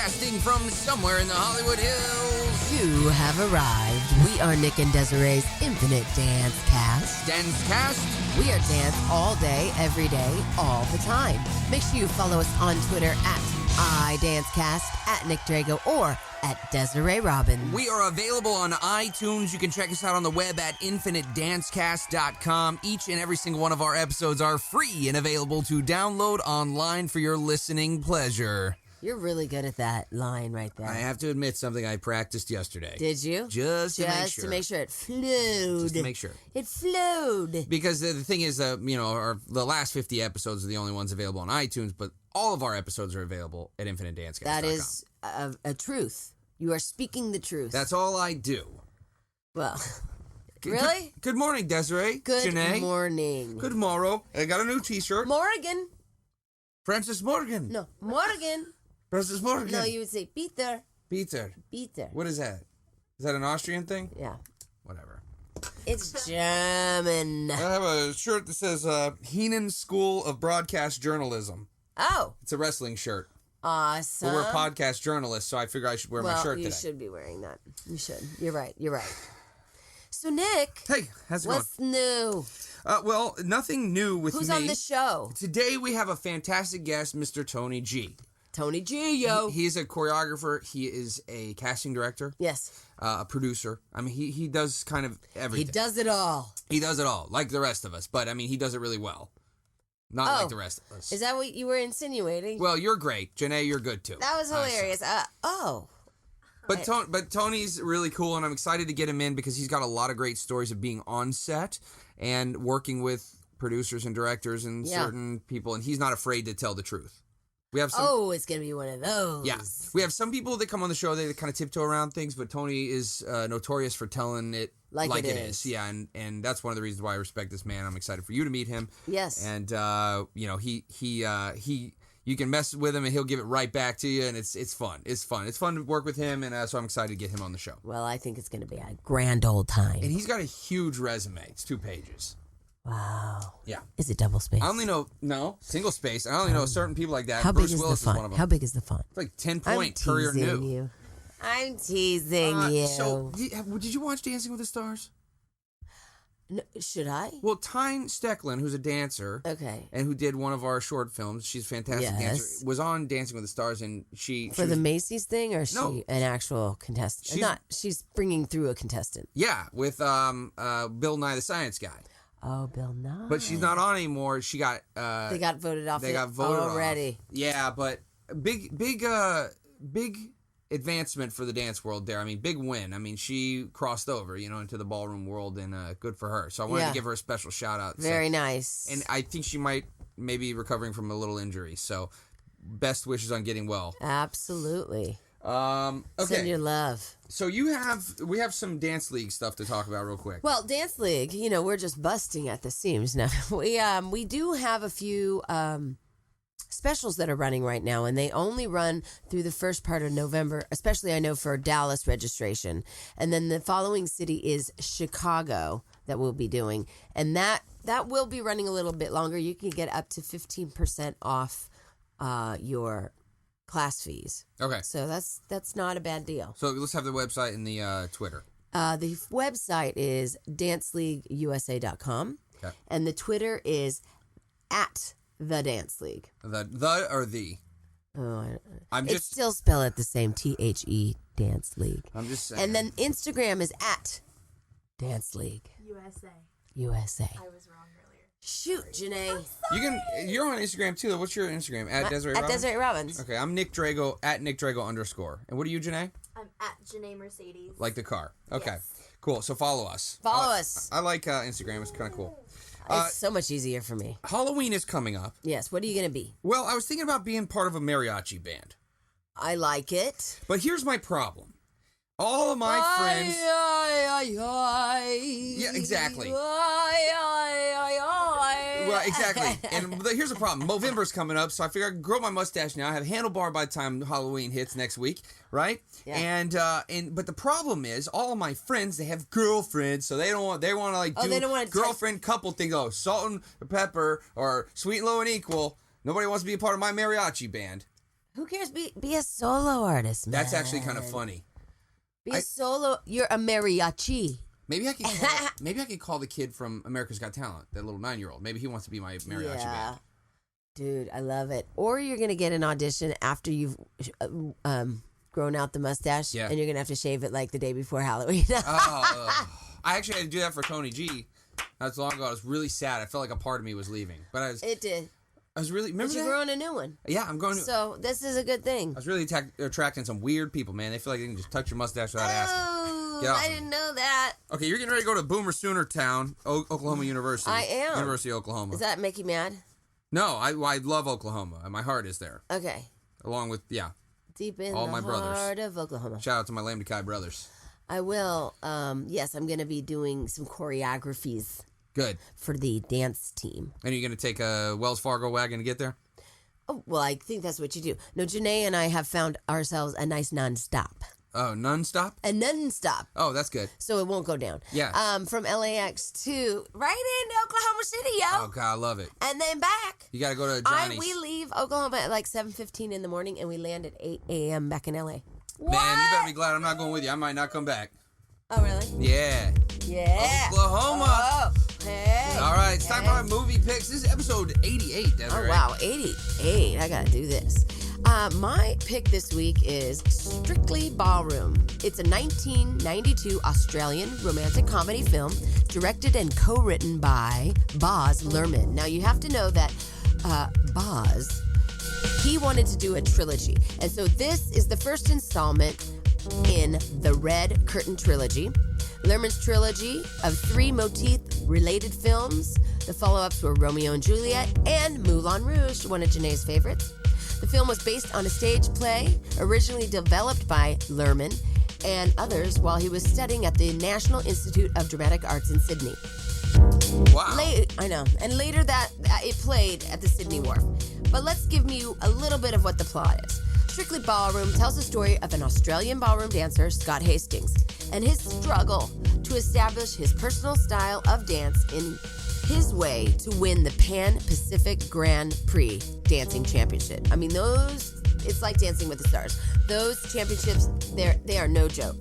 broadcasting from somewhere in the Hollywood Hills. You have arrived. We are Nick and Desiree's Infinite Dance Cast. Dance Cast. We are dance all day, every day, all the time. Make sure you follow us on Twitter at iDanceCast, at Nick Drago, or at Desiree Robbins. We are available on iTunes. You can check us out on the web at infinitedancecast.com. Each and every single one of our episodes are free and available to download online for your listening pleasure. You're really good at that line right there. I have to admit something I practiced yesterday. Did you? Just to make sure. Just to make sure it flowed. Just to make sure. It flowed. Because the thing is, the last 50 episodes are the only ones available on iTunes, but all of our episodes are available at infinitedancecast.com. That is a truth. You are speaking the truth. That's all I do. Well, really? Good morning, Desiree. Good Janae. morning. Good morrow. I got a new t-shirt. Morgan. Francis Morgan. No, Morgan. Francis Morgan. No, you would say Peter. Peter. Peter. What is that? Is that an Austrian thing? Yeah. Whatever. It's German. I have a shirt that says Heenan School of Broadcast Journalism. Oh. It's a wrestling shirt. Awesome. But we're podcast journalists, so I figure I should wear my shirt today. You should be wearing that. You should. You're right. You're right. So, Nick. Hey, how's it what's new? Well, nothing new with Who's me. on the show? Today we have a fantastic guest, Mr. Tony G. Tony G, yo. He's a choreographer. He is a casting director. Yes. A producer. I mean, he does kind of everything. He does it all. He does it all, like the rest of us. But, I mean, he does it really well. Not like the rest of us. Is that what you were insinuating? Well, you're great. Janae, you're good, too. That was hilarious. But Tony's really cool, and I'm excited to get him in because he's got a lot of great stories of being on set and working with producers and directors and certain people, and he's not afraid to tell the truth. We have some, it's going to be one of those. Yeah. We have some people that come on the show, they kind of tiptoe around things, but Tony is notorious for telling it like it is. Yeah, and that's one of the reasons why I respect this man. I'm excited for you to meet him. Yes. And, you can mess with him and he'll give it right back to you, and it's fun. It's fun. It's fun to work with him, and so I'm excited to get him on the show. Well, I think it's going to be a grand old time. And he's got a huge resume. It's 2 pages. Wow. Yeah. Is it double space? I only know, single space. I only know certain people like that. How Bruce big is Willis the font? is one of them. How big is the font? It's like 10 point, Courier New. You. I'm teasing you. So, did you watch Dancing with the Stars? No, should I? Well, Tyne Stecklin, who's a dancer, and who did one of our short films, she's a fantastic dancer, was on Dancing with the Stars, and she the Macy's thing, or is she an actual contestant? She's bringing through a contestant. Yeah, with Bill Nye the Science Guy. Oh, Bill Nye. But she's not on anymore. She got they got voted off. They got voted already. Off. Yeah, but big advancement for the dance world there. I mean, big win. I mean, she crossed over, into the ballroom world, and good for her. So I wanted to give her a special shout out. Very nice. And I think she might maybe recovering from a little injury. So best wishes on getting well. Absolutely. Okay. Send your love. So we have some dance league stuff to talk about real quick. Well, dance league, we're just busting at the seams now. We do have a few specials that are running right now, and they only run through the first part of November, especially I know for Dallas registration. And then the following city is Chicago that we'll be doing, and that will be running a little bit longer. You can get up to 15% off your class fees. Okay. So that's not a bad deal. So let's have the website and the Twitter. The website is danceleagueusa.com. Okay. And the Twitter is at the Dance League. The or the? Oh, still spell it the same. THE Dance League. I'm just saying. And then Instagram is at Dance League USA. I was wrong earlier. Shoot, Janae. You're on Instagram too. What's your Instagram? At Desiree Robbins? At Desiree Robbins. Okay, I'm Nick Drago at Nick Drago _. And what are you, Janae? I'm at Janae Mercedes. Like the car. Okay. Yes. Cool. So follow us. Follow us. I like Instagram. It's kind of cool. It's so much easier for me. Halloween is coming up. Yes. What are you going to be? Well, I was thinking about being part of a mariachi band. I like it. But here's my problem. All of my friends... Yeah, exactly. Well, exactly. And here's the problem. Movember's coming up, so I figure I can grow my mustache now. I have handlebar by the time Halloween hits next week, right? Yeah. But the problem is, all of my friends, they have girlfriends, so they want to do girlfriend couple thing. Oh, salt and pepper or sweet, low, and equal. Nobody wants to be a part of my mariachi band. Who cares? Be a solo artist, man. That's actually kind of funny. Be a solo. You're a mariachi. Maybe I could call the kid from America's Got Talent, that little 9-year-old. Maybe he wants to be my mariachi band. Dude, I love it. Or you're gonna get an audition after you've grown out the mustache, and you're gonna have to shave it like the day before Halloween. I actually had to do that for Tony G. Not so long ago. I was really sad. I felt like a part of me was leaving, but It did. I was really. Remember but you're growing a new one. Yeah, I'm growing. So this is a good thing. I was really attracting some weird people, man. They feel like they can just touch your mustache without asking. I didn't know that. Okay, you're getting ready to go to Boomer Sooner Town, Oklahoma University. I am. University of Oklahoma. Does that make you mad? No, I love Oklahoma. My heart is there. Okay. Along with, deep in all the my brothers. heart of Oklahoma. Shout out to my Lambda Chi brothers. I will. Yes, I'm going to be doing some choreographies. Good. For the dance team. And you're going to take a Wells Fargo wagon to get there? Oh, well, I think that's what you do. No, Janae and I have found ourselves a nice nonstop. Oh, non-stop? A nonstop. Oh, that's good. So it won't go down. Yeah. From LAX to right into Oklahoma City, yo. Oh, God, I love it. And then back. You got to go to Johnny's. We leave Oklahoma at like 7:15 in the morning, and we land at 8 a.m. back in LA. What? Man, you better be glad I'm not going with you. I might not come back. Oh, really? Yeah. Yeah. Oklahoma. Oh, hey. All right, it's time for my movie picks. This is episode 88, Desiree. Oh, wow, 88. I got to do this. My pick this week is Strictly Ballroom. It's a 1992 Australian romantic comedy film directed and co-written by Baz Luhrmann. Now, you have to know that Baz, he wanted to do a trilogy. And so this is the first installment in the Red Curtain trilogy. Luhrmann's trilogy of 3 motif-related films. The follow-ups were Romeo and Juliet and Moulin Rouge, one of Janae's favorites. The film was based on a stage play originally developed by Luhrmann and others while he was studying at the National Institute of Dramatic Arts in Sydney. Wow. I know. And later that it played at the Sydney Wharf. But let's give you a little bit of what the plot is. Strictly Ballroom tells the story of an Australian ballroom dancer, Scott Hastings, and his struggle to establish his personal style of dance in his way to win the Pan-Pacific Grand Prix Dancing Championship. I mean, it's like Dancing with the Stars. Those championships, they are no joke.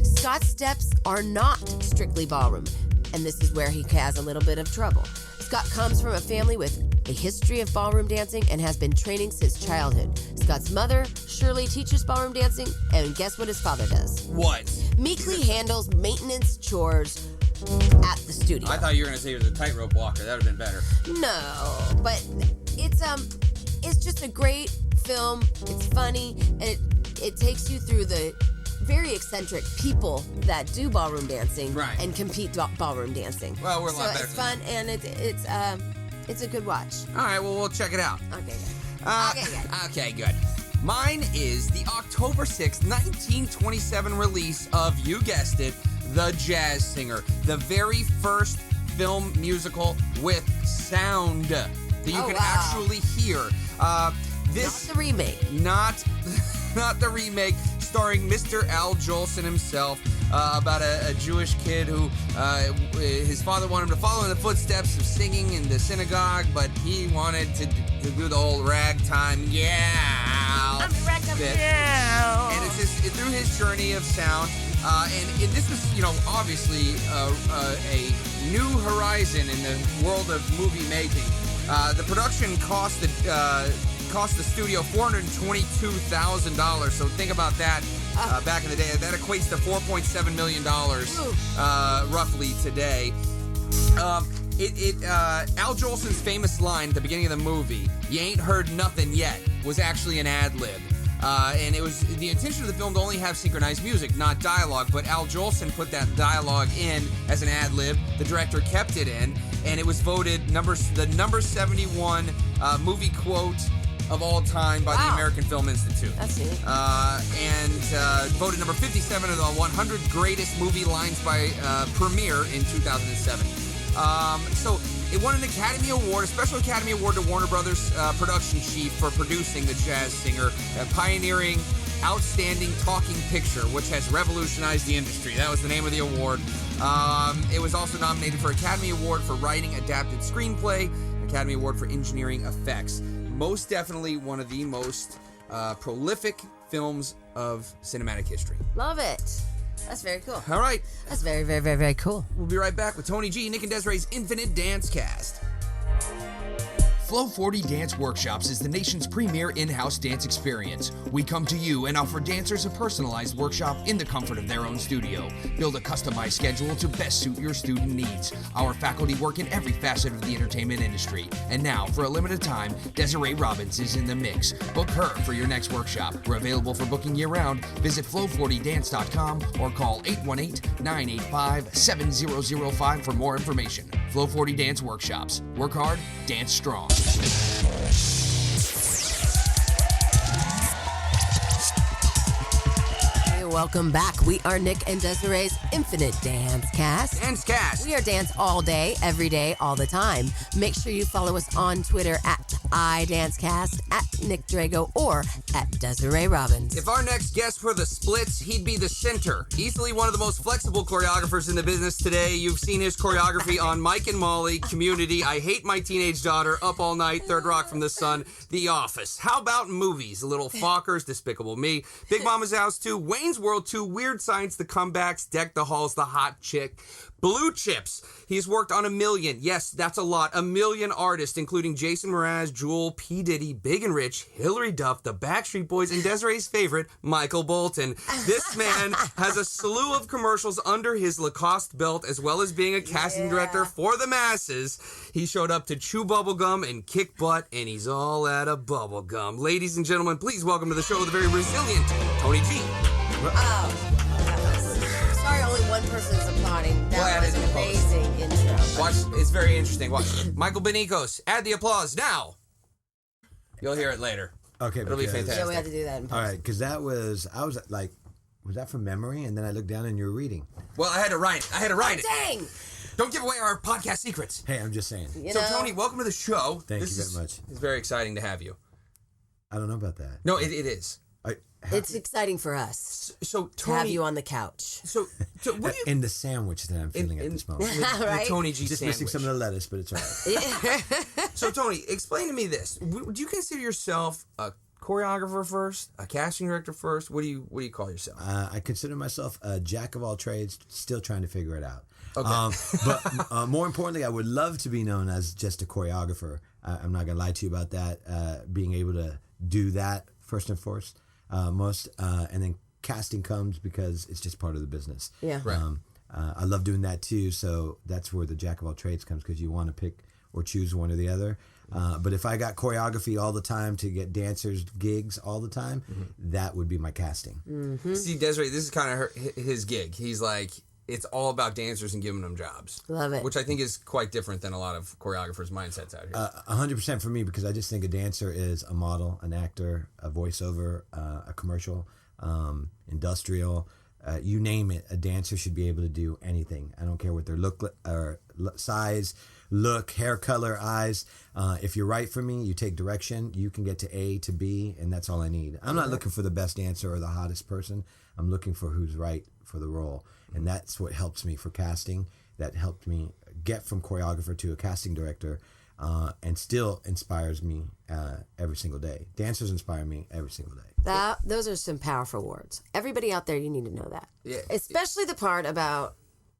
Scott's steps are not strictly ballroom, and this is where he has a little bit of trouble. Scott comes from a family with a history of ballroom dancing and has been training since childhood. Scott's mother, Shirley, teaches ballroom dancing, and guess what his father does? What? Meekly handles maintenance chores at the studio. I thought you were going to say he was a tightrope walker. That would have been better. No, but it's just a great film. It's funny, and it takes you through the very eccentric people that do ballroom dancing and compete ballroom dancing. Well, we're a lot better. So it's fun, and it's a good watch. All right, well, we'll check it out. Okay, good. Okay, good. Mine is the October 6th, 1927 release of, you guessed it, The Jazz Singer, the very first film musical with sound that you can actually hear. This not the remake. Not the remake, starring Mr. Al Jolson himself, about a Jewish kid who his father wanted him to follow in the footsteps of singing in the synagogue, but he wanted to do the whole ragtime, I'm ragtime, and it's through his journey of sound, and this was, obviously a new horizon in the world of movie making. The production cost the studio $422,000. So think about that. Back in the day, that equates to $4.7 million, roughly today. Al Jolson's famous line at the beginning of the movie, "You ain't heard nothing yet," was actually an ad-lib. And it was the intention of the film to only have synchronized music, not dialogue, but Al Jolson put that dialogue in as an ad-lib. The director kept it in, and it was voted the number 71 movie quote of all time by the American Film Institute. That's neat. And voted number 57 of the 100 greatest movie lines by Premiere in 2007. So it won an Academy Award, a special Academy Award to Warner Brothers production chief for producing The Jazz Singer, pioneering outstanding talking picture, which has revolutionized the industry. That was the name of the award. It was also nominated for Academy Award for writing adapted screenplay, Academy Award for engineering effects. Most definitely one of the most prolific films of cinematic history. Love it. That's very cool. All right. That's very, very, very, very cool. We'll be right back with Tony G, Nick and Desiree's Infinite Dance Cast. Flow 40 Dance Workshops is the nation's premier in-house dance experience. We come to you and offer dancers a personalized workshop in the comfort of their own studio. Build a customized schedule to best suit your student needs. Our faculty work in every facet of the entertainment industry. And now, for a limited time, Desiree Robbins is in the mix. Book her for your next workshop. We're available for booking year-round. Visit flow40dance.com or call 818-985-7005 for more information. Flow 40 Dance Workshops. Work hard, dance strong. Hey, welcome back. We are Nick and Desiree's Infinite Dance Cast. Dance Cast. We are dance all day, every day, all the time. Make sure you follow us on Twitter at iDanceCast, at Nick Drago, or at Desiree Robbins. If our next guest were the splits, he'd be the center. Easily one of the most flexible choreographers in the business today. You've seen his choreography on Mike and Molly, Community, I Hate My Teenage Daughter, Up All Night, Third Rock from the Sun, The Office. How about movies? Little Fockers, Despicable Me, Big Mama's House 2, Wayne's World 2, Weird Science, The Comebacks, Deck the Halls, The Hot Chick, Blue Chips. He's worked on 1 million. Yes, that's a lot. 1 million artists, including Jason Mraz, Jewel, P. Diddy, Big and Rich, Hilary Duff, the Backstreet Boys, and Desiree's favorite, Michael Bolton. This man has a slew of commercials under his Lacoste belt, as well as being a casting director for the masses. He showed up to chew bubblegum and kick butt, and he's all out of bubblegum. Ladies and gentlemen, please welcome to the show the very resilient Tony G. Sorry, only one person's applauding. That was an in post. amazing intro. Watch, it's very interesting. Watch. Michael Benicos, add the applause now. You'll hear it later. Okay, It'll be fantastic. Yeah, we have to do that in post. All right, because I was like, was that from memory? And then I looked down and you were reading. Well, I had to write it. Dang! Don't give away our podcast secrets. Hey, I'm just saying. You So, know, Tony, welcome to the show. Thank you very much. It's very exciting to have you. I don't know about that. No, it is. it's exciting for us So, to have Tony, you on the couch. so what do you... In the sandwich that I'm feeling at this moment. the Right? Tony G Just sandwich. missing some of the lettuce, but it's all right. So, Tony, explain to me this. Do you consider yourself a choreographer first, a casting director first? What do you call yourself? I consider myself a jack of all trades, still trying to figure it out. Okay. But more importantly, I would love to be known as just a choreographer. I'm not going to lie to you about that. Being able to do that first and foremost, and then casting comes because it's just part of the business. Yeah. Right. I love doing that too. So that's where the jack of all trades comes, because you want to pick or choose one or the other. But if I got choreography all the time to get dancers gigs all the time, that would be my casting. Mm-hmm. See, Desiree, this is kind of his gig. He's like, it's all about dancers and giving them jobs. Love it. Which I think is quite different than a lot of choreographers' mindsets out here. 100% for me, because I just think a dancer is a model, an actor, a voiceover, a commercial, industrial, you name it. A dancer should be able to do anything. I don't care what their look or size, look, hair color, eyes. If you're right for me, you take direction, you can get to A to B, and that's all I need. I'm not looking for the best dancer or the hottest person. I'm looking for who's right for the role. And that's what helps me for casting. That helped me get from choreographer to a casting director, and still inspires me every single day. Dancers inspire me every single day. Those are some powerful words. Everybody out there, you need to know that. Yeah. Especially the part about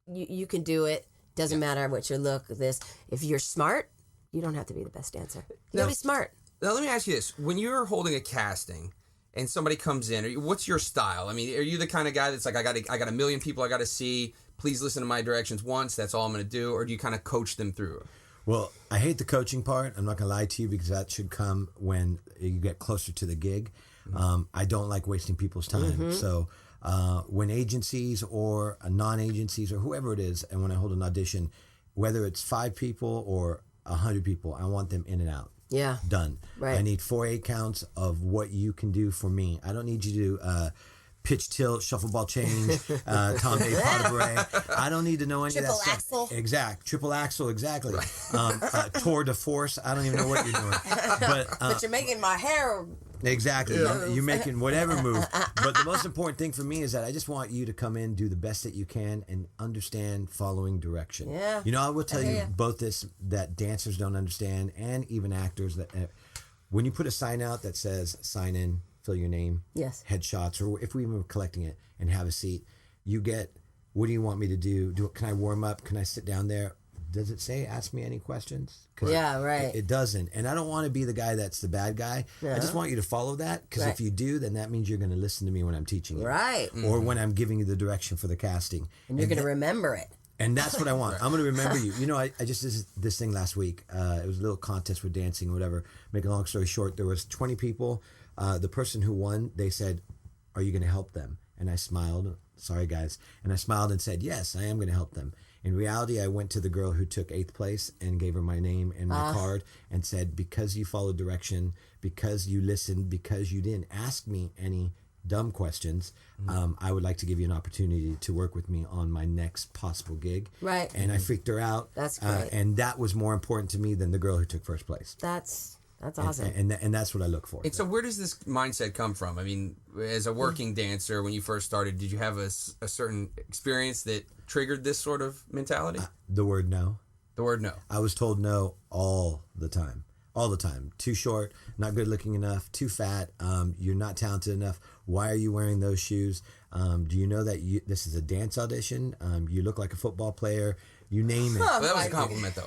you can do it. Doesn't matter what your look, this. If you're smart, you don't have to be the best dancer. You gotta be smart. Now, let me ask you this. When you're holding a casting and somebody comes in, what's your style? I mean, are you the kind of guy that's like, I got 1 million people I got to see, please listen to my directions once, that's all I'm going to do? Or do you kind of coach them through? Well, I hate the coaching part. I'm not going to lie to you, because that should come when you get closer to the gig. I don't like wasting people's time. So when agencies or non-agencies or whoever it is, and when I hold an audition, whether it's 5 people or 100 people, I want them in and out. Yeah. Done. Right. I need 4/8 counts of what you can do for me. I don't need you to pitch, tilt, shuffle ball change, Tom Day Potabere. I don't need to know any Triple of that axel. stuff. Exact. Triple axel, exactly. Tour de force. I don't even know what you're doing. But you're making my hair. Exactly. You're making whatever move. But the most important thing for me is that I just want you to come in, do the best that you can, and understand following direction. Yeah. You know, I will tell you both this, that dancers don't understand, and even actors, that when you put a sign out that says sign in, fill your name, Yes. headshots, or if we were collecting it and have a seat, you get, what do you want me to do? Can I warm up? Can I sit down there? Does it say ask me any questions? 'Cause Yeah, right. It doesn't. And I don't want to be the guy that's the bad guy. Yeah. I just want you to follow that, because Right. if you do, then that means you're going to listen to me when I'm teaching you. Right. Or when I'm giving you the direction for the casting. And you're going to remember it. And that's what I want. I'm going to remember you. You know, I just did this thing last week. It was a little contest with dancing or whatever. Make a long story short, there was 20 people. The person who won, they said, are you going to help them? And I smiled. Sorry, guys. And I smiled and said, yes, I am going to help them. In reality, I went to the girl who took 8th place and gave her my name and my card and said, because you followed direction, because you listened, because you didn't ask me any dumb questions, I would like to give you an opportunity to work with me on my next possible gig. Right. And I freaked her out. That's great. And that was more important to me than the girl who took 1st place. That's awesome. And that's what I look for. And so where does this mindset come from? I mean, as a working dancer, when you first started, did you have a certain experience that triggered this sort of mentality? The word no. The word no. I was told no all the time. All the time. Too short, not good looking enough, too fat, you're not talented enough. Why are you wearing those shoes? Do you know that this is a dance audition? You look like a football player. You name it. Well, that was a compliment, though.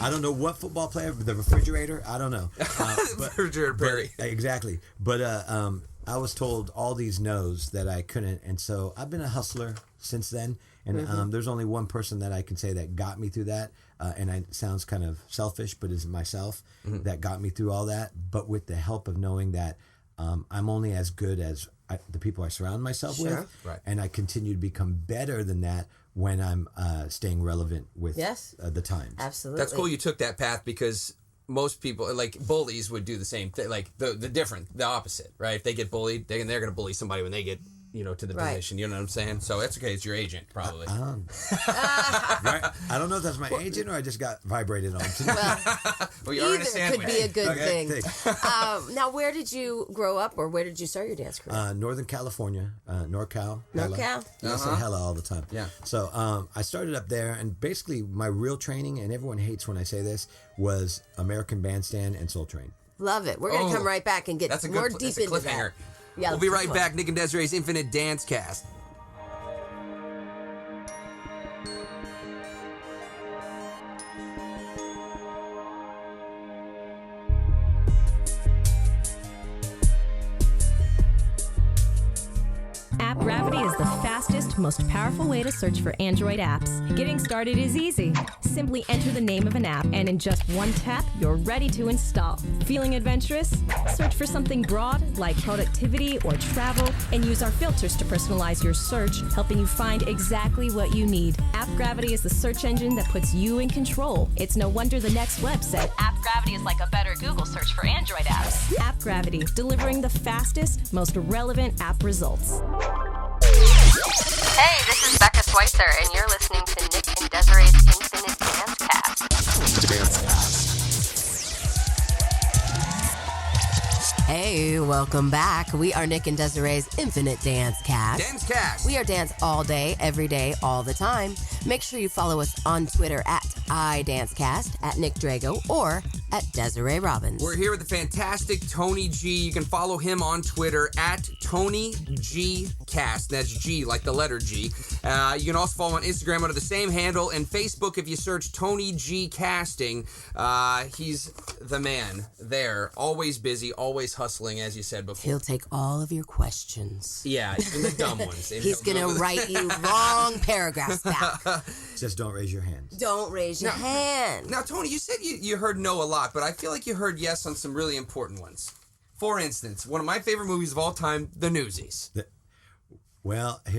I don't know what football player, the refrigerator, I don't know. Refrigerator Perry. Exactly. But I was told all these no's that I couldn't. And so I've been a hustler since then. And there's only one person that I can say that got me through that. And it sounds kind of selfish, but it's myself that got me through all that. But with the help of knowing that I'm only as good as the people I surround myself with. Right. And I continue to become better than that when I'm staying relevant with the times. Absolutely. That's cool you took that path, because most people, like bullies, would do the same thing. Like the opposite, right? If they get bullied, they're going to bully somebody when they get, to the position. You know what I'm saying? So that's okay. It's your agent, probably. Right? I don't know if that's my agent or I just got vibrated on. Well, you're in a either sandwich. could be a good Okay, thing. Now, where did you grow up, or where did you start your dance career? Northern California, NorCal. NorCal? Hella. I say hella all the time. Yeah. So I started up there, and basically my real training, and everyone hates when I say this, was American Bandstand and Soul Train. Love it. We're going to come right back and get more deep that's a into cliffhanger. that. Yeah, We'll be right back. Nick and Desiree's Infinite Dance Cast. App Gravity is the fastest, most powerful way to search for Android apps. Getting started is easy. Simply enter the name of an app, and in just one tap, you're ready to install. Feeling adventurous? Search for something broad like productivity or travel, and use our filters to personalize your search, helping you find exactly what you need. App Gravity is the search engine that puts you in control. It's no wonder the next web said App Gravity is like a better Google search for Android apps. App Gravity, delivering the fastest, most relevant app results. Hey, this is Becca Schweitzer, and you're listening to Nick and Desiree's Infinite Dance Cast. Hey, welcome back. We are Nick and Desiree's Infinite Dance Cast. Dance Cast. We are dance all day, every day, all the time. Make sure you follow us on Twitter at iDanceCast, at Nick Drago, or at Desiree Robbins. We're here with the fantastic Tony G. You can follow him on Twitter at Tony G Cast. That's G, like the letter G. You can also follow him on Instagram under the same handle, and Facebook if you search Tony G Casting. He's the man there, always busy, always hustling, as you said before. He'll take all of your questions. Yeah, even the dumb ones. He's going to write you long paragraphs back. Just don't raise your hands. Don't raise your hand. Now, Tony, you said you heard no a lot, but I feel like you heard yes on some really important ones. For instance, one of my favorite movies of all time, The Newsies. Well, I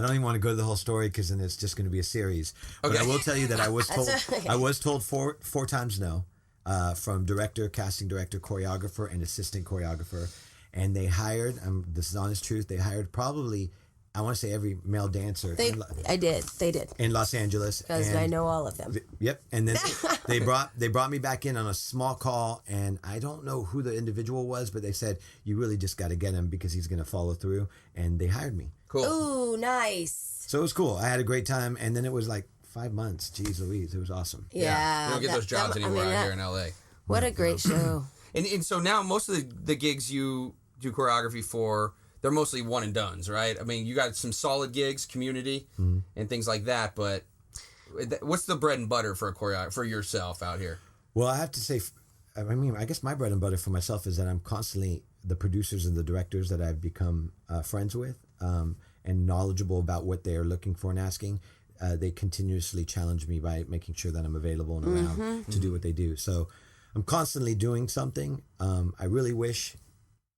don't even want to go to the whole story because then it's just going to be a series. But I will tell you that I was told four times no from director, casting director, choreographer, and assistant choreographer. And they hired, this is honest truth, they hired probably, I want to say every male dancer. They did. In Los Angeles. Because I know all of them. Yep. And then they brought me back in on a small call, and I don't know who the individual was, but they said, you really just got to get him because he's going to follow through. And they hired me. Cool. Ooh, nice. So it was cool. I had a great time. And then it was like 5 months. Jeez Louise. It was awesome. Yeah. You don't get those jobs anymore out here in L.A. What a great show. And so now most of the gigs you do choreography for, they're mostly one and dones, right? I mean, you got some solid gigs, community, and things like that. But what's the bread and butter for a for yourself out here? Well, I have to say, I mean, I guess my bread and butter for myself is that I'm constantly the producers and the directors that I've become friends with and knowledgeable about what they are looking for and asking. They continuously challenge me by making sure that I'm available and around to do what they do. So I'm constantly doing something. I really wish,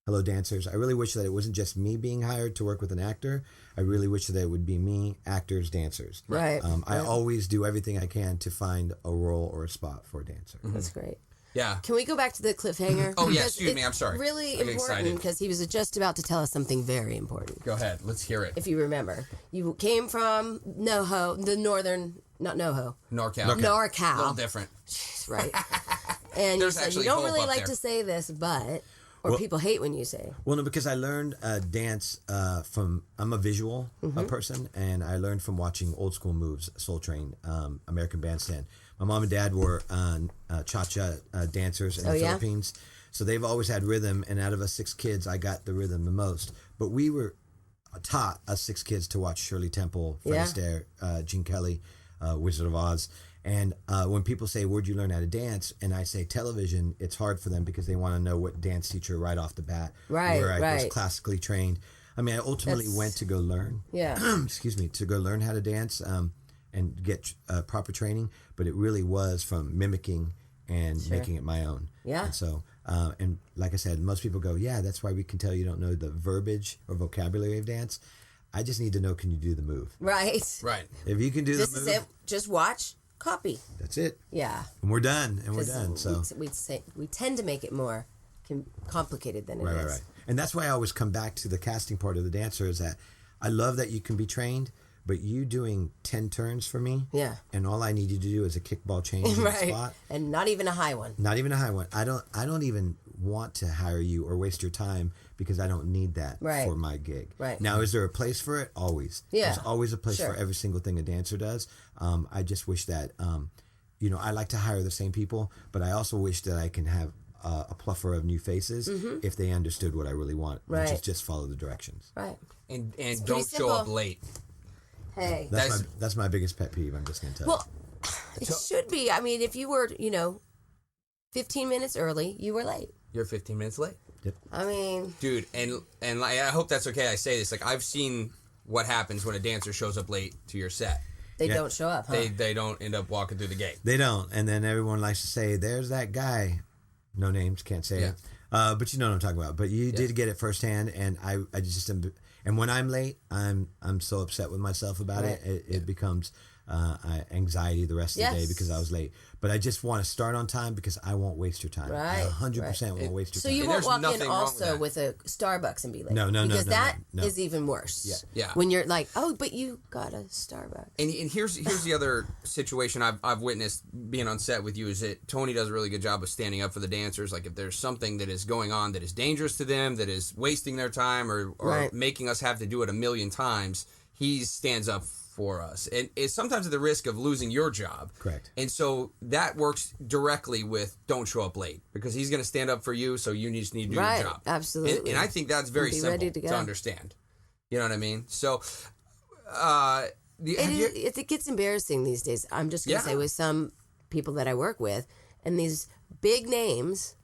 hello dancers, I really wish that it wasn't just me being hired to work with an actor. I really wish that it would be me, actors, dancers. Right. I always do everything I can to find a role or a spot for a dancer. That's great. Yeah. Can we go back to the cliffhanger? Oh, yeah, Because excuse me, it's I'm sorry. Really I get important excited. because he was just about to tell us something very important. Go ahead. Let's hear it. If you remember, you came from NoHo, the northern, not NoHo, NorCal. NorCal. A little different. Right. And you There's said you actually don't hope really up like there. to say this, but, or people hate when you say. Well, no, because I learned dance from, I'm a visual person, and I learned from watching old school moves, Soul Train, American Bandstand. My mom and dad were cha-cha dancers in the Philippines, so they've always had rhythm, and out of us 6 kids, I got the rhythm the most. But we were taught, us 6 kids, to watch Shirley Temple, Fred Astaire, Gene Kelly, Wizard of Oz. And when people say, where'd you learn how to dance? And I say television, it's hard for them because they want to know what dance teacher right off the bat. Right, where I was right. classically trained. I mean, I ultimately went to go learn. Yeah. Excuse me, to go learn how to dance and get proper training. But it really was from mimicking and making it my own. Yeah. And so, and like I said, most people go, yeah, that's why we can tell you don't know the verbiage or vocabulary of dance. I just need to know, can you do the move? Right. Right. If you can do This the is move, it. Just watch, copy. that's it. Yeah. And we're done. And we're 'Cause done. So we tend to make it more complicated than it is. right. And that's why I always come back to the casting part of the dancer is that I love that you can be trained, but you doing 10 turns for me. Yeah. And all I need you to do is a kickball change in the Right. spot. And not even a high one. Not even a high one. I don't even want to hire you or waste your time because I don't need that Right. for my gig. Right. Now, is there a place for it? Always. Yeah. There's always a place Sure. for every single thing a dancer does. I just wish that, I like to hire the same people, but I also wish that I can have a plethora of new faces if they understood what I really want, which is Right. just follow the directions. Right. And pretty don't show up simple. late. Hey. That's my biggest pet peeve. I'm just going to tell Well, it should be. I mean, if you were, 15 minutes early, you were late. You're 15 minutes late. I mean, Dude, and like, I hope that's okay I say this. Like, I've seen what happens when a dancer shows up late to your set. they don't show up, huh? They don't end up walking through the gate. They don't. And then everyone likes to say, there's that guy. No names, can't say it. But you know what I'm talking about. But you did get it firsthand, and I just am. And when I'm late, I'm so upset with myself about it. It becomes anxiety the rest of the day because I was late. But I just want to start on time because I won't waste your time. Right, I 100% won't waste your So time. you And won't there's walk in nothing wrong with also that. with a Starbucks and be late. No, because no, that no. is even worse. Yeah. When you're like, oh, but you got a Starbucks. And here's the other situation I've witnessed being on set with you is that Tony does a really good job of standing up for the dancers. Like if there's something that is going on that is dangerous to them, that is wasting their time or Right. making us have to do it a million times, he stands up for us. And it's sometimes at the risk of losing your job. Correct. And so that works directly with don't show up late because he's going to stand up for you, so you just need to do Right, your job. absolutely. And I think that's very Be simple ready to go. understand. You know what I mean? So It gets embarrassing these days. I'm just going to say with some people that I work with, and these big names,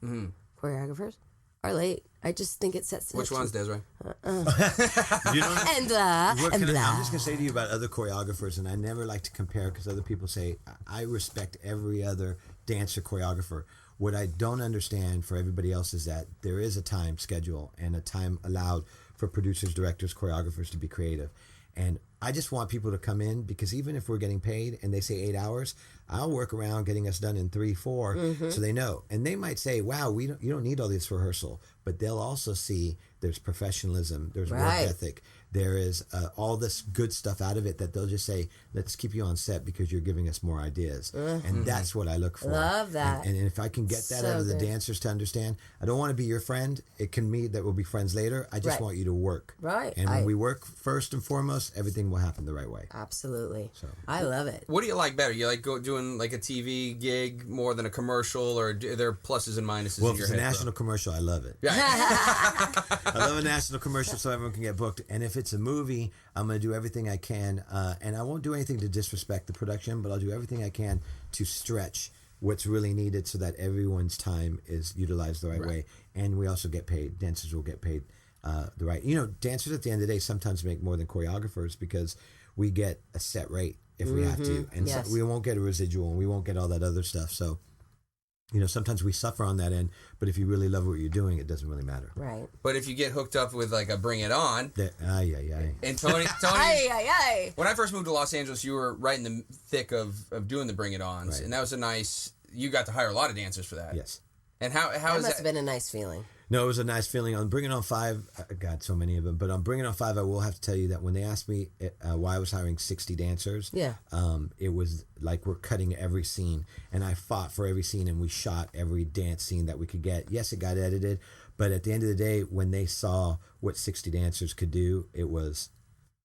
choreographers, are late. I just think it sets. which ones, Desiree? And blah What and can blah. I'm just going to say to you about other choreographers, and I never like to compare because other people say, I respect every other dancer choreographer. What I don't understand for everybody else is that there is a time schedule and a time allowed for producers, directors, choreographers to be creative. And I just want people to come in because even if we're getting paid and they say 8 hours, I'll work around getting us done in 3, 4 so they know. And they might say, wow, you don't need all this rehearsal. but they'll also see there's professionalism, there's work Right. ethic, there is all this good stuff out of it that they'll just say, let's keep you on set because you're giving us more ideas. And that's what I look for. Love that. And if I can get that So out of the good. dancers to understand, I don't want to be your friend. It can mean that we'll be friends later. I just Right. want you to work. Right. And when we work first and foremost, everything will happen the right way. Absolutely. So. I love it. What do you like better? You like doing like a TV gig more than a commercial, or are there pluses and minuses Well, in if your it's a head? national commercial, I love it. Yeah. I love a national commercial so everyone can get booked. And if it's a movie, I'm going to do everything I can. And I won't do anything to disrespect the production, but I'll do everything I can to stretch what's really needed so that everyone's time is utilized the right way. And we also get paid. Dancers will get paid the right. Dancers at the end of the day sometimes make more than choreographers because we get a set rate if we have to. And Yes. so we won't get a residual and we won't get all that other stuff. So, sometimes we suffer on that end, but if you really love what you're doing, it doesn't really matter. Right. But if you get hooked up with like a Bring It On, and Tony, Ay. when I first moved to Los Angeles, you were right in the thick of doing the Bring It Ons, Right. and that was you got to hire a lot of dancers for that. Yes. And how That is must that? have been a nice feeling. No, it was a nice feeling. On Bringing On 5, I got so many of them, but on Bringing On 5, I will have to tell you that when they asked me why I was hiring 60 dancers, it was like we're cutting every scene, and I fought for every scene, and we shot every dance scene that we could get. Yes, it got edited, but at the end of the day, when they saw what 60 dancers could do, it was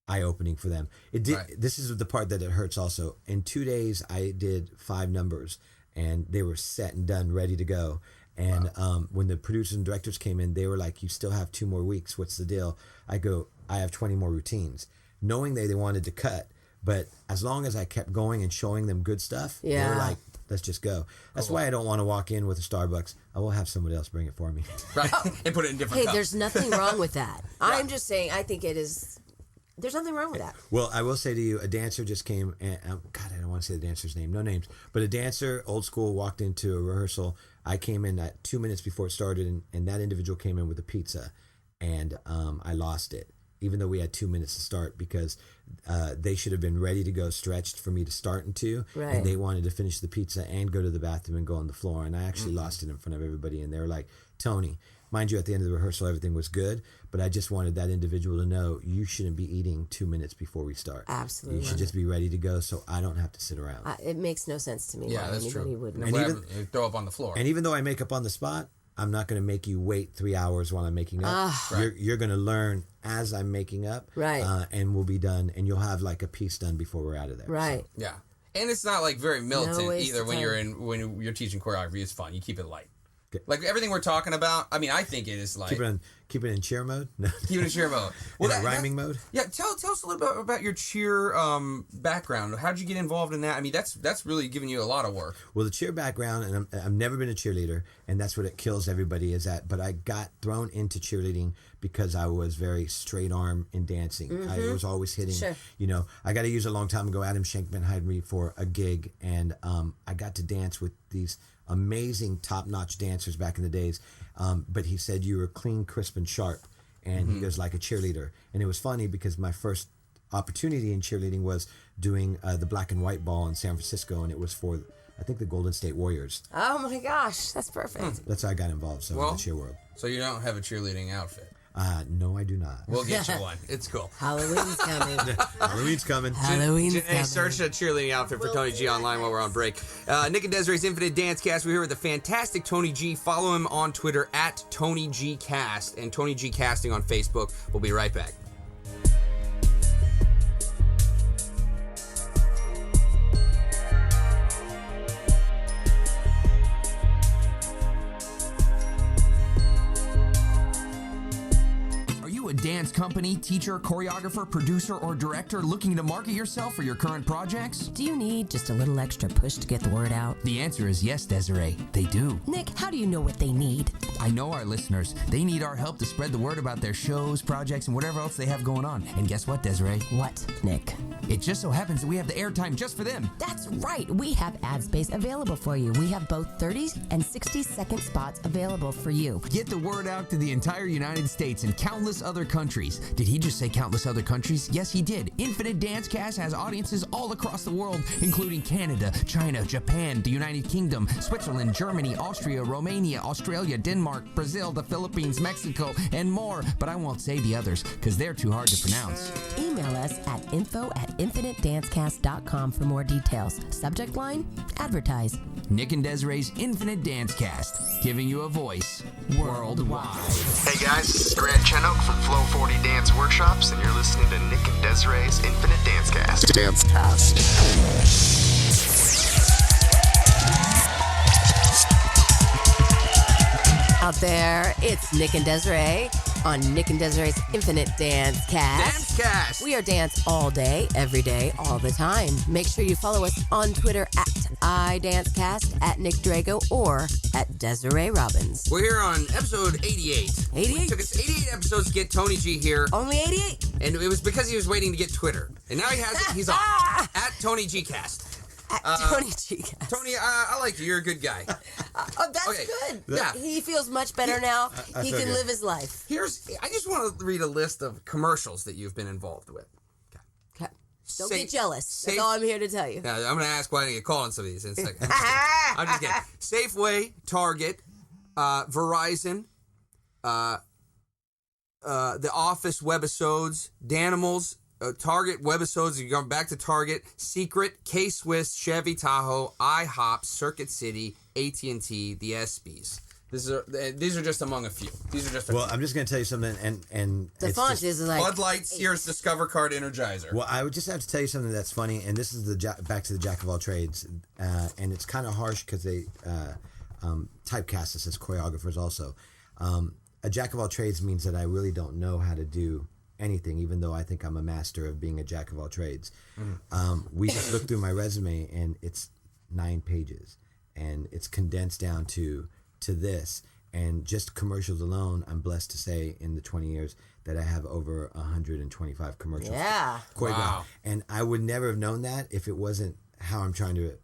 eye-opening for them. It did. Right. This is the part that it hurts also. In 2 days, I did 5 numbers, and they were set and done, ready to go. And when the producers and directors came in, they were like, you still have 2 more weeks. What's the deal? I go, I have 20 more routines. Knowing they wanted to cut, but as long as I kept going and showing them good stuff, they were like, let's just go. That's why I don't want to walk in with a Starbucks. I will have somebody else bring it for me. Right, and put it in different Hey, cups. there's nothing wrong with that. I'm just saying, I think it is. There's nothing wrong with that. Well, I will say to you, a dancer just came, and God, I don't want to say the dancer's name, no names, but a dancer, old school, walked into a rehearsal. I came in at 2 minutes before it started, and that individual came in with a pizza, and I lost it, even though we had 2 minutes to start, because they should have been ready to go, stretched for me to start into, Right. and they wanted to finish the pizza and go to the bathroom and go on the floor, and I actually lost it in front of everybody, and they were like, Tony, mind you, at the end of the rehearsal, everything was good, but I just wanted that individual to know you shouldn't be eating 2 minutes before we start. Absolutely. You should just be ready to go so I don't have to sit around. It makes no sense to me Yeah, why that's anybody true. would. No, And what even- happened? You throw up on the floor. And even though I make up on the spot, I'm not going to make you wait 3 hours while I'm making up. You're going to learn as I'm making up. Right. And we'll be done, and you'll have like a piece done before we're out of there. Right. Yeah, and it's not like very militant waste either of when time. when you're teaching choreography. It's fun. You keep it light. Okay. Like everything we're talking about. I mean, I think it is like Keep it in cheer mode. No. keep it in cheer mode. In that- rhyming mode. Yeah, tell us a little bit about your cheer background. How'd you get involved in that? I mean, that's really giving you a lot of work. Well, the cheer background, and I've never been a cheerleader, and that's what it kills everybody is that. But I got thrown into cheerleading because I was very straight arm in dancing. I was always hitting. Sure. I got to use a long time ago. Adam Shankman hired me for a gig, and I got to dance with these amazing top-notch dancers back in the days. But he said you were clean, crisp, and sharp, and he goes like a cheerleader. And it was funny because my first opportunity in cheerleading was doing the black and white ball in San Francisco, and it was for, I think, the Golden State Warriors. Oh my gosh, that's perfect. That's how I got involved. So in the cheer world. So you don't have a cheerleading outfit. No, I do not. We'll get you one. It's cool. Halloween's coming. Halloween's coming. Halloween's Hey, coming. search a cheerleading outfit for Tony G online while we're on break. Nick and Desiree's Infinite Dance Cast. We're here with the fantastic Tony G. Follow him on Twitter at Tony G Cast and Tony G Casting on Facebook. We'll be right back. Are you a dance company, teacher, choreographer, producer, or director looking to market yourself for your current projects? Do you need just a little extra push to get the word out? The answer is yes, Desiree. They do. Nick, how do you know what they need? I know our listeners. They need our help to spread the word about their shows, projects, and whatever else they have going on. And guess what, Desiree? What, Nick? It just so happens that we have the airtime just for them. That's right. We have ad space available for you. We have both 30 and 60-second spots available for you. Get the word out to the entire United States and countless other countries. Did he just say countless other countries? Yes, he did. Infinite Dance Cast has audiences all across the world, including Canada, China, Japan, the United Kingdom, Switzerland, Germany, Austria, Romania, Australia, Denmark, Brazil, the Philippines, Mexico, and more. But I won't say the others because they're too hard to pronounce. Email us at info@infinitedancecast.com for more details. Subject line, advertise. Nick and Desiree's Infinite Dance Cast, giving you a voice worldwide. Hey guys, this is Grant Chenook from Flow 40 Dance Workshops, and you're listening to Nick and Desiree's Infinite Dance Cast. Out there, it's Nick and Desiree on Nick and Desiree's Infinite Dance Cast. Dance Cast. We are dance all day, every day, all the time. Make sure you follow us on Twitter at iDanceCast, at Nick Drago, or at Desiree Robbins. We're here on episode 88. 88? It took us 88 episodes to get Tony G here. Only 88? And it was because he was waiting to get Twitter. And now he has it. He's on. At Tony G Cast. Tony G. Cast. Tony, I like you. You're a good guy. Oh, that's Okay. good. Yeah. He feels much better now. He feel can good. live his life. I just want to read a list of commercials that you've been involved with. Okay. Don't Safe- get jealous. safe- That's all I'm here to tell you. Now, I'm going to ask why I didn't get called on some of these in a second. I'm just kidding. Safeway, Target, Verizon, The Office webisodes, Danimals, Target webisodes. You're going back to Target, Secret, K-Swiss, Chevy Tahoe, IHOP, Circuit City, AT&T, the ESPYs. These are just among a few. These are just a Well, few. I'm just going to tell you something, and The it's font just- is like Bud Light, Sears Discover Card Energizer. Well, I would just have to tell you something that's funny, and this is back to the jack of all trades, and it's kind of harsh because they typecast us as choreographers also. A jack of all trades means that I really don't know how to do anything, even though I think I'm a master of being a jack of all trades. We just looked through my resume, and it's 9 pages, and it's condensed down to this. And just commercials alone, I'm blessed to say in the 20 years that I have over 125 commercials. Yeah. choreographed. Wow. And I would never have known that if it wasn't how I'm trying to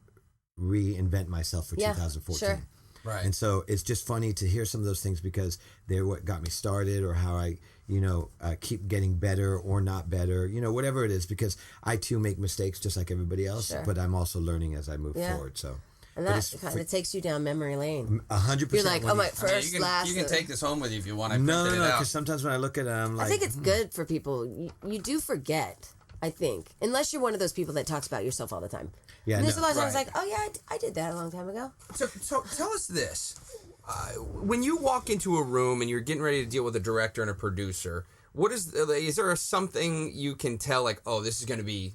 reinvent myself for Yeah, 2014. sure. Right. And so it's just funny to hear some of those things because they're what got me started, or how I, keep getting better or not better, whatever it is, because I too make mistakes just like everybody else, Sure. but I'm also learning as I move Yeah. forward. So, And but that it's kind of takes you down memory lane. 100%. You're like, oh, my I mean, first, last. you can take this home with you if you want. I No, printed it out. because sometimes when I look at it, I'm like, I think it's good for people. You do forget, I think. Unless you're one of those people that talks about yourself all the time. Yeah, And there's no. a lot of times Right. like, oh, yeah, I did that a long time ago. So tell us this: when you walk into a room and you're getting ready to deal with a director and a producer, what is there something you can tell, like, oh, this is gonna be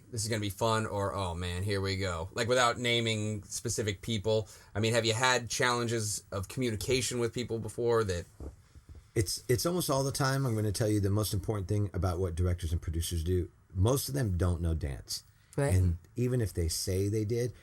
fun, or oh man, here we go, like without naming specific people? I mean, have you had challenges of communication with people before that? It's almost all the time. I'm going to tell you the most important thing about what directors and producers do. Most of them don't know dance. Right. And even if they say they did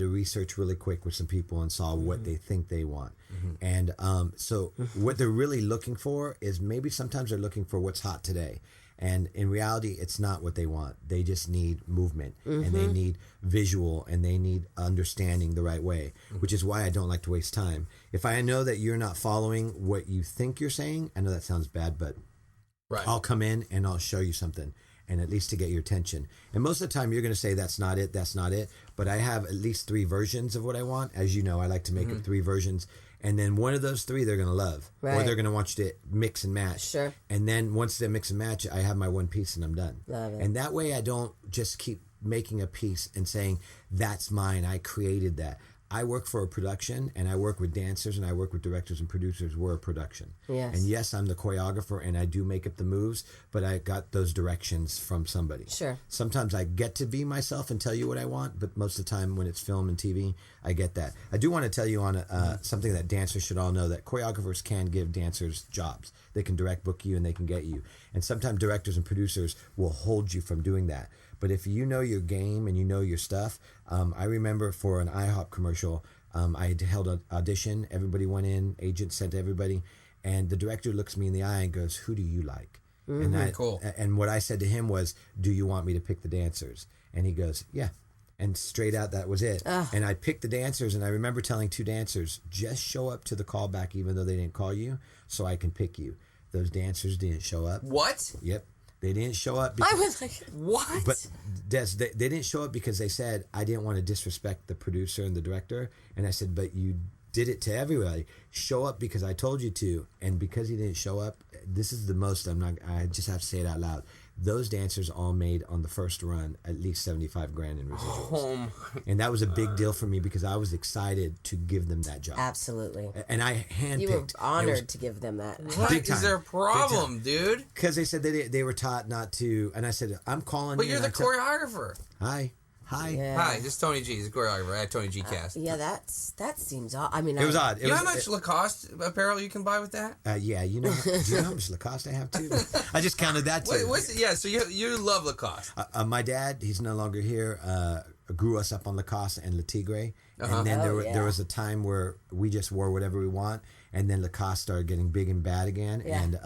a research really quick with some people and saw what they think they want. And so what they're really looking for is maybe sometimes they're looking for what's hot today. And in reality, it's not what they want. They just need movement, and they need visual, and they need understanding the right way, which is why I don't like to waste time. If I know that you're not following what you think you're saying, I know that sounds bad, but Right. I'll come in and I'll show you something, and at least to get your attention. And most of the time, you're going to say, that's not it. But I have at least 3 versions of what I want. As you know, I like to make up 3 versions. And then one of those 3 they're going to love. Or Right. they're going to want you to mix and match. Sure. And then once they mix and match, I have my one piece and I'm done. Love it. And that way I don't just keep making a piece and saying, that's mine, I created that. I work for a production, and I work with dancers, and I work with directors and producers. We're a production. Yes. And yes, I'm the choreographer, and I do make up the moves, but I got those directions from somebody. Sure. Sometimes I get to be myself and tell you what I want, but most of the time when it's film and TV, I get that. I do want to tell you on something that dancers should all know, that choreographers can give dancers jobs. They can direct book you, and they can get you. And sometimes directors and producers will hold you from doing that. But if you know your game and you know your stuff, I remember for an IHOP commercial, I had held an audition. Everybody went in, agent sent to everybody, and the director looks me in the eye and goes, "Who do you like?" Cool. And what I said to him was, "Do you want me to pick the dancers?" And he goes, "Yeah." And straight out, that was it. And I picked the dancers, and I remember telling 2 dancers, just show up to the callback even though they didn't call you, so I can pick you. those dancers didn't show up. What? Yep. They didn't show up. I was like, what? But Des, they didn't show up because they said, I didn't want to disrespect the producer and the director. And I said, but you did it to everybody. Show up because I told you to. And because he didn't show up, this is the most I just have to say it out loud. Those dancers all made on the first run at least $75,000 in residuals. And that was a big deal for me because I was excited to give them that job. absolutely. And I handpicked. You were honored to give them that. What Big time. is their problem, dude? Because they said they were taught not to. And I said, I'm calling But you. you're the and choreographer. Hi. Yeah. Hi, this is Tony G. He's the choreographer at Tony G Cast. Yeah, that seems odd. I mean, It was odd. You know how much Lacoste apparel you can buy with that? Yeah, do you know how much Lacoste I have too? I just counted that too. Wait, so you love Lacoste. My dad, he's no longer here, grew us up on Lacoste and Le Tigre. And then there was a time where we just wore whatever we want. And then Lacoste started getting big and bad again. Yeah. And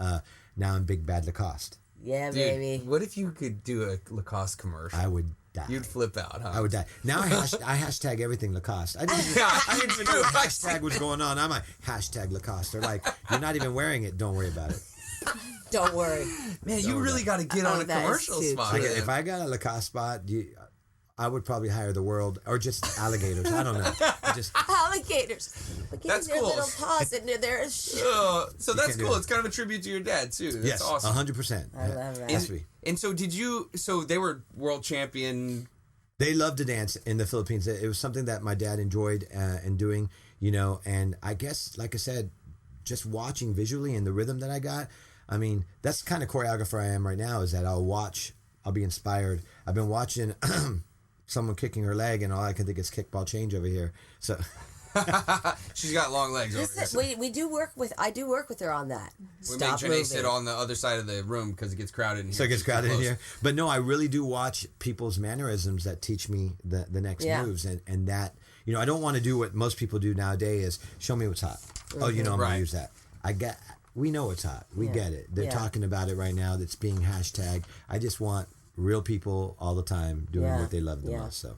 now I'm big bad Lacoste. Yeah, Dude, baby. what if you could do a Lacoste commercial? I would die. You'd flip out, huh? I would die. Now I hashtag everything Lacoste. I didn't even know what hashtag was going on. I'm a hashtag Lacoste. They're like, you're not even wearing it. Don't worry about it. Don't worry. Man, you really got to get on a that is commercial too spot. cute. If I got a Lacoste spot, I would probably hire the world or just alligators. I don't know. Alligators. Look That's at their cool. little paws and they're So that's can't do cool. it. It's kind of a tribute to your dad too. That's Yes, awesome. 100%. I love that. Has to be. And so so they were world champion. They love to dance in the Philippines. It was something that my dad enjoyed and doing, and I guess, like I said, just watching visually and the rhythm that I got. I mean, that's the kind of choreographer I am right now, is that I'll be inspired. I've been watching someone kicking her leg and all I can think is kickball change over here. So She's got long legs over here. I do work with her on that. We make Janae sit on the other side of the room because it gets crowded in here. So it gets crowded in here. But no, I really do watch people's mannerisms that teach me the next moves. And that, I don't want to do what most people do nowadays is show me what's hot. Oh, I'm going to use that. We know it's hot. We get it. They're talking about it right now. That's being hashtag. I just want real people all the time doing what they love the most. So.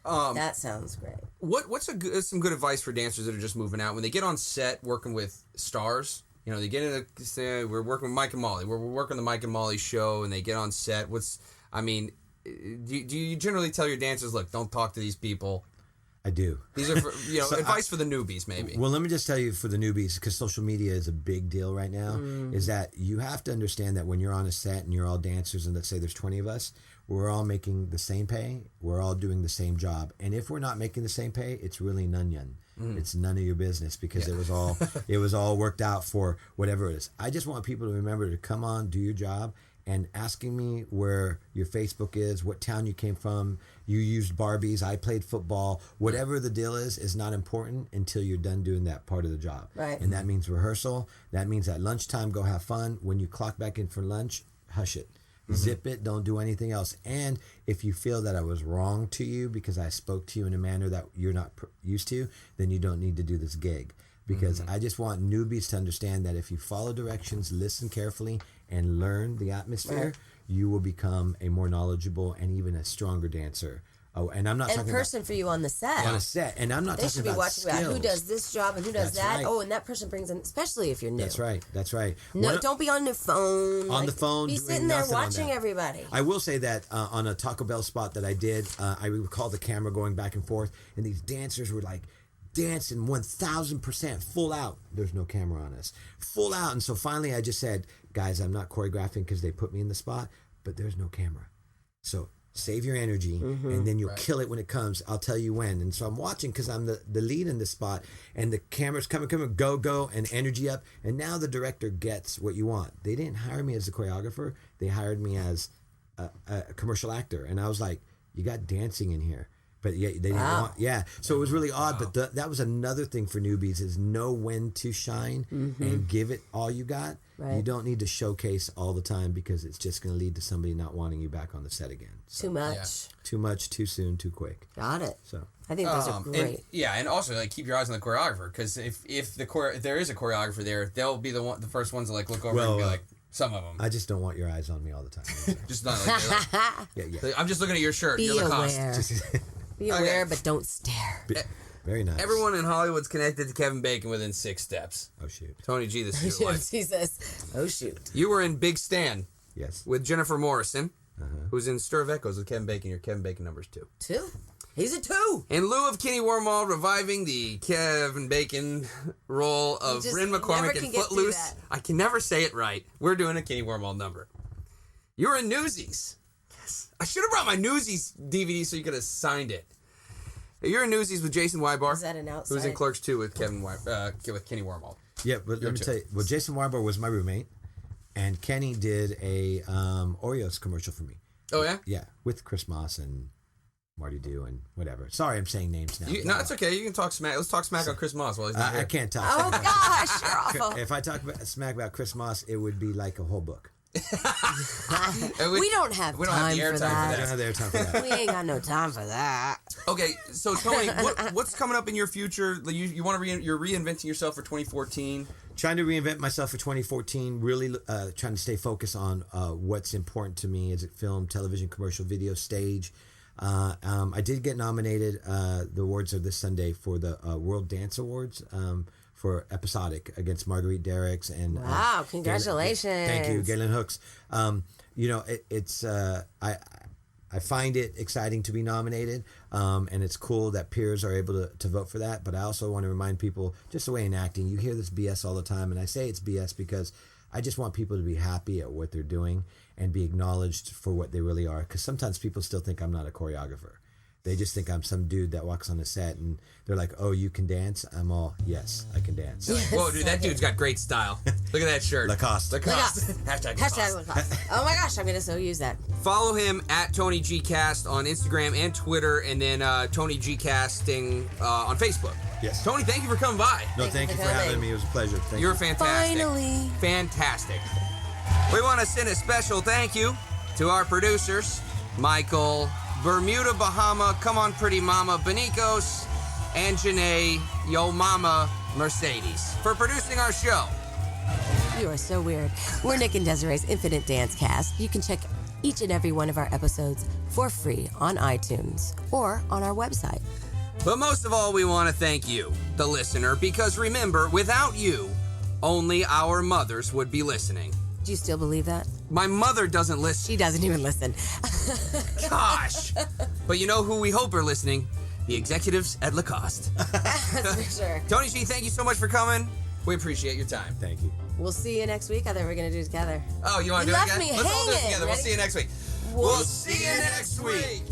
That sounds great. What's some good advice for dancers that are just moving out when they get on set working with stars? They get in we're working with Mike and Molly. We're working the Mike and Molly show, and they get on set. Do you generally tell your dancers, look, don't talk to these people? I do. These are advice for the newbies, maybe. Well, let me just tell you for the newbies, because social media is a big deal right now, is that you have to understand that when you're on a set and you're all dancers, and let's say there's 20 of us, we're all making the same pay. We're all doing the same job. And if we're not making the same pay, it's really none. It's none of your business because it was all worked out for whatever it is. I just want people to remember to come on, do your job, and asking me where your Facebook is, what town you came from, you used Barbies, I played football, whatever the deal is not important until you're done doing that part of the job. Right. And that means rehearsal. That means at lunchtime, go have fun. When you clock back in for lunch, hush it. Zip it. Don't do anything else. And if you feel that I was wrong to you because I spoke to you in a manner that you're not used to, then you don't need to do this gig. Because I just want newbies to understand that if you follow directions, listen carefully, and learn the atmosphere, you will become a more knowledgeable and even a stronger dancer. Oh, and I'm not talking person for you on the set. on a set, and I'm not They talking should be about watching about skills. who does this job and who does That's that. right. Oh, and that person brings in, especially if you're new. That's right. No, don't be on the phone. On the phone, Be doing sitting there nothing on watching that. everybody. I will say that on a Taco Bell spot that I did, I recall the camera going back and forth, and these dancers were like dancing 1,000% full out. There's no camera on us. Full out. And so finally I just said, guys, I'm not choreographing because they put me in the spot, but there's no camera. So save your energy, and then you'll kill it when it comes. I'll tell you when. And so I'm watching because I'm the lead in this spot, and the camera's coming, go, and energy up. And now the director gets what you want. They didn't hire me as a choreographer. They hired me as a commercial actor. And I was like, you got dancing in here. But yeah, they didn't want. Yeah, so it was really odd. But that was another thing for newbies: is know when to shine and give it all you got. Right. You don't need to showcase all the time because it's just going to lead to somebody not wanting you back on the set again. So, Too much. too much, too soon, too quick. Got it. So I think those are great. And also keep your eyes on the choreographer, because if there is a choreographer there, they'll be the first ones to look over and be like, some of them. I just don't want your eyes on me all the time. Just not like yeah. I'm just looking at your shirt. Be your Lacoste. aware. Be aware, but don't stare. Very nice. Everyone in Hollywood's connected to Kevin Bacon within 6 steps. Oh, shoot. Tony G, this is your life. He says, oh, shoot. You were in Big Stan Yes. with Jennifer Morrison, who's in Stir of Echoes with Kevin Bacon. Your Kevin Bacon number's 2. 2? He's a 2. In lieu of Kenny Wormald reviving the Kevin Bacon role of just Bryn never McCormick can in get through Footloose, that. I can never say it right. We're doing a Kenny Wormald number. You were in Newsies. Yes. I should have brought my Newsies DVD so you could have signed it. You're in Newsies with Jason Wybar. Is that an outside? Who's in Clerks 2 with with Kenny Wormald. Yeah, but let me tell you. Well, Jason Weibar was my roommate, and Kenny did a Oreos commercial for me. Oh, yeah? Yeah, with Chris Moss and Marty Dew and whatever. Sorry, I'm saying names now. No, it's okay. You can talk smack. Let's talk smack on Chris Moss while he's not here. I can't talk. Oh, gosh, you're awful. If I talk smack about Chris Moss, it would be like a whole book. We don't have We don't have time the for airtime that. I don't have the airtime for that. We ain't got no time for that. Okay, so Tony, what's coming up in your future? You want to you're reinventing yourself for 2014. Trying to reinvent myself for 2014. Really trying to stay focused on what's important to me. Is it film, television, commercial, video, stage? I did get nominated. The awards are this Sunday for the World Dance Awards for episodic against Marguerite Derricks and Wow, congratulations. Thank you, Galen Hooks. It's I find it exciting to be nominated, and it's cool that peers are able to vote for that. But I also want to remind people, just the way in acting, you hear this BS all the time, and I say it's BS because I just want people to be happy at what they're doing and be acknowledged for what they really are. Because sometimes people still think I'm not a choreographer. They just think I'm some dude that walks on the set and they're like, oh, you can dance? I'm all, yes, I can dance. Whoa, dude, that dude's got great style. Look at that shirt. Lacoste. Hashtag Lacoste. Oh my gosh, I'm going to so use that. Follow him at Tony G Cast on Instagram and Twitter, and then Tony G Casting on Facebook. Yes. Tony, thank you for coming by. No, thank you for having me. It was a pleasure. Thank You're you. fantastic. Finally. Fantastic. We want to send a special thank you to our producers, Michael, Bermuda, Bahama, Come On Pretty Mama, Benicos, and Janae, Yo Mama, Mercedes, for producing our show. You are so weird. We're Nick and Desiree's Infinite Dance Cast. You can check each and every one of our episodes for free on iTunes or on our website. But most of all, we want to thank you, the listener, because remember, without you, only our mothers would be listening. Do you still believe that? My mother doesn't listen. She doesn't even listen. Gosh. But you know who we hope are listening? The executives at Lacoste. That's for sure. Tony G, thank you so much for coming. We appreciate your time. Thank you. We'll see you next week. I thought we were going to do it together. Oh, you want to You do it left again? me Let's all do it hanging. together. We'll Ready? see you next week. We'll see you next week.